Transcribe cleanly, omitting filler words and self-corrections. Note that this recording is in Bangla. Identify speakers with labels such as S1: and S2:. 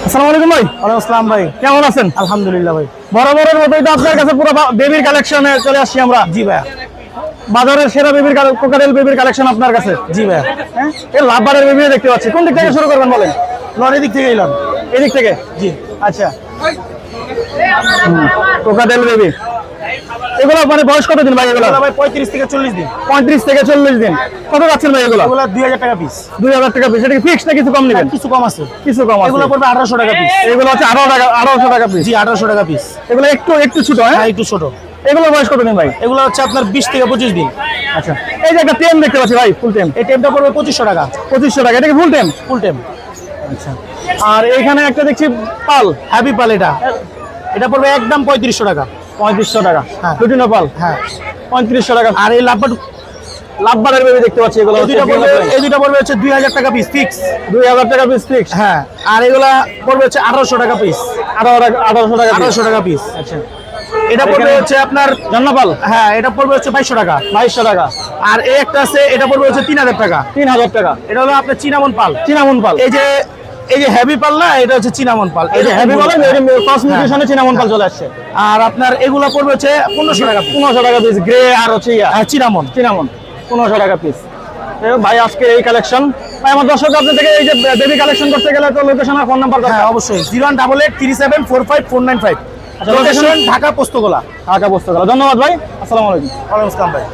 S1: আসসালামু আলাইকুম ভাই।
S2: ওয়ালাইকুম আসসালাম ভাই,
S1: কেমন আছেন?
S2: আলহামদুলিল্লাহ ভাই।
S1: বরাবরের মতোই তো আপনার কাছে পুরো বেবির কালেকশনে চলে আসছি আমরা।
S2: জি ভাইয়া।
S1: বাজারের সেরা বেবির কোকাটেল বেবির কালেকশন আপনার কাছে।
S2: জি ভাইয়া।
S1: হ্যাঁ, এই লাভবারের বেবি দেখতে পাচ্ছি। কোন দিক থেকে শুরু করবেন বলেন?
S2: লনের দিক থেকে এলাম।
S1: এদিক থেকে।
S2: জি।
S1: আচ্ছা, কোকাটেল বেবি এগুলো মানে বয়স কত দিন ভাই? এগুলো
S2: এগুলো ভাই 35 থেকে 40 দিন।
S1: 35 থেকে 40 দিন। কত যাচ্ছেন ভাই এগুলো?
S2: এগুলো 2000 টাকা পিস।
S1: 2000 টাকা পিস। এটা কি ফিক্স না কিছু কম নেবেন?
S2: কিছু কম আছে।
S1: কিছু কম আছে।
S2: এগুলো পড়বে 1800 টাকা পিস।
S1: এগুলো হচ্ছে 1800 টাকা পিস।
S2: জি, 1800 টাকা পিস।
S1: এগুলো একটু একটু ছোট। হ্যাঁ,
S2: হ্যাঁ, একটু ছোট।
S1: এগুলো বয়স কত দিন ভাই?
S2: এগুলো হচ্ছে আপনার 20 থেকে 25 দিন।
S1: আচ্ছা, এই যে একটা টেম দেখতে পাচ্ছি ভাই, ফুল টেম।
S2: এই টেমটা পড়বে 2500 টাকা।
S1: 2500 টাকা। এটা কি ফুল টেম?
S2: ফুল টেম।
S1: আচ্ছা, আর এইখানে একটা দেখছি পাল,
S2: হ্যাপি পাল। এটা পড়বে একদম 3500 টাকা।
S1: 3500 টাকা।
S2: হ্যাঁ।
S1: লুটিনো পাল।
S2: হ্যাঁ।
S1: 3500 টাকা।
S2: আর এই লাভবাট
S1: লাভবারের বেবি দেখতে পাচ্ছি। এগুলো
S2: এই দুইটা পড়বে হচ্ছে 2000 টাকা পিস ফিক্স।
S1: 2000 টাকা পিস ফিক্স।
S2: হ্যাঁ। আর এগুলা পড়বে হচ্ছে 1800 টাকা পিস।
S1: 1800 টাকা।
S2: 1800 টাকা পিস।
S1: আচ্ছা,
S2: এটা পড়বে হচ্ছে আপনার
S1: জন্নপাল।
S2: হ্যাঁ, এটা পড়বে হচ্ছে 2200 টাকা।
S1: 2200 টাকা।
S2: আর এই একটা আছে, এটা পড়বে হচ্ছে 3000 টাকা।
S1: 3000 টাকা।
S2: এটা হলো আপনার চিনামন পাল।
S1: চিনামন পাল।
S2: এই যে হেভি পাল না, এটা হচ্ছে চিনামন পাল।
S1: এই যে হেভি পাল, ক্রস মিউটেশনে চিনামন পাল চলে আসছে।
S2: আর আপনার এগুলা পড়বে হচ্ছে 1500 টাকা।
S1: 1500 টাকা পিস। গ্রে আর হচ্ছে
S2: চিনামন।
S1: চিনামন 1500 টাকা পিস। ভাই আজকে এই কালেকশন ভাই, আমার দর্শক আপনার থেকে এই যে বেবি কালেকশন করতে গেলে তো লোকেশন আর ফোন নাম্বার
S2: হ্যাঁ,
S1: দরকার।
S2: অবশ্যই 018837455495।
S1: আচ্ছা,
S2: লোকেশন ঢাকা পোস্তগোলা।
S1: ঢাকা বস্তুগুলো। ধন্যবাদ ভাই, আসসালামু আলাইকুম।
S2: ওয়ালাইকুম আসসালাম ভাই।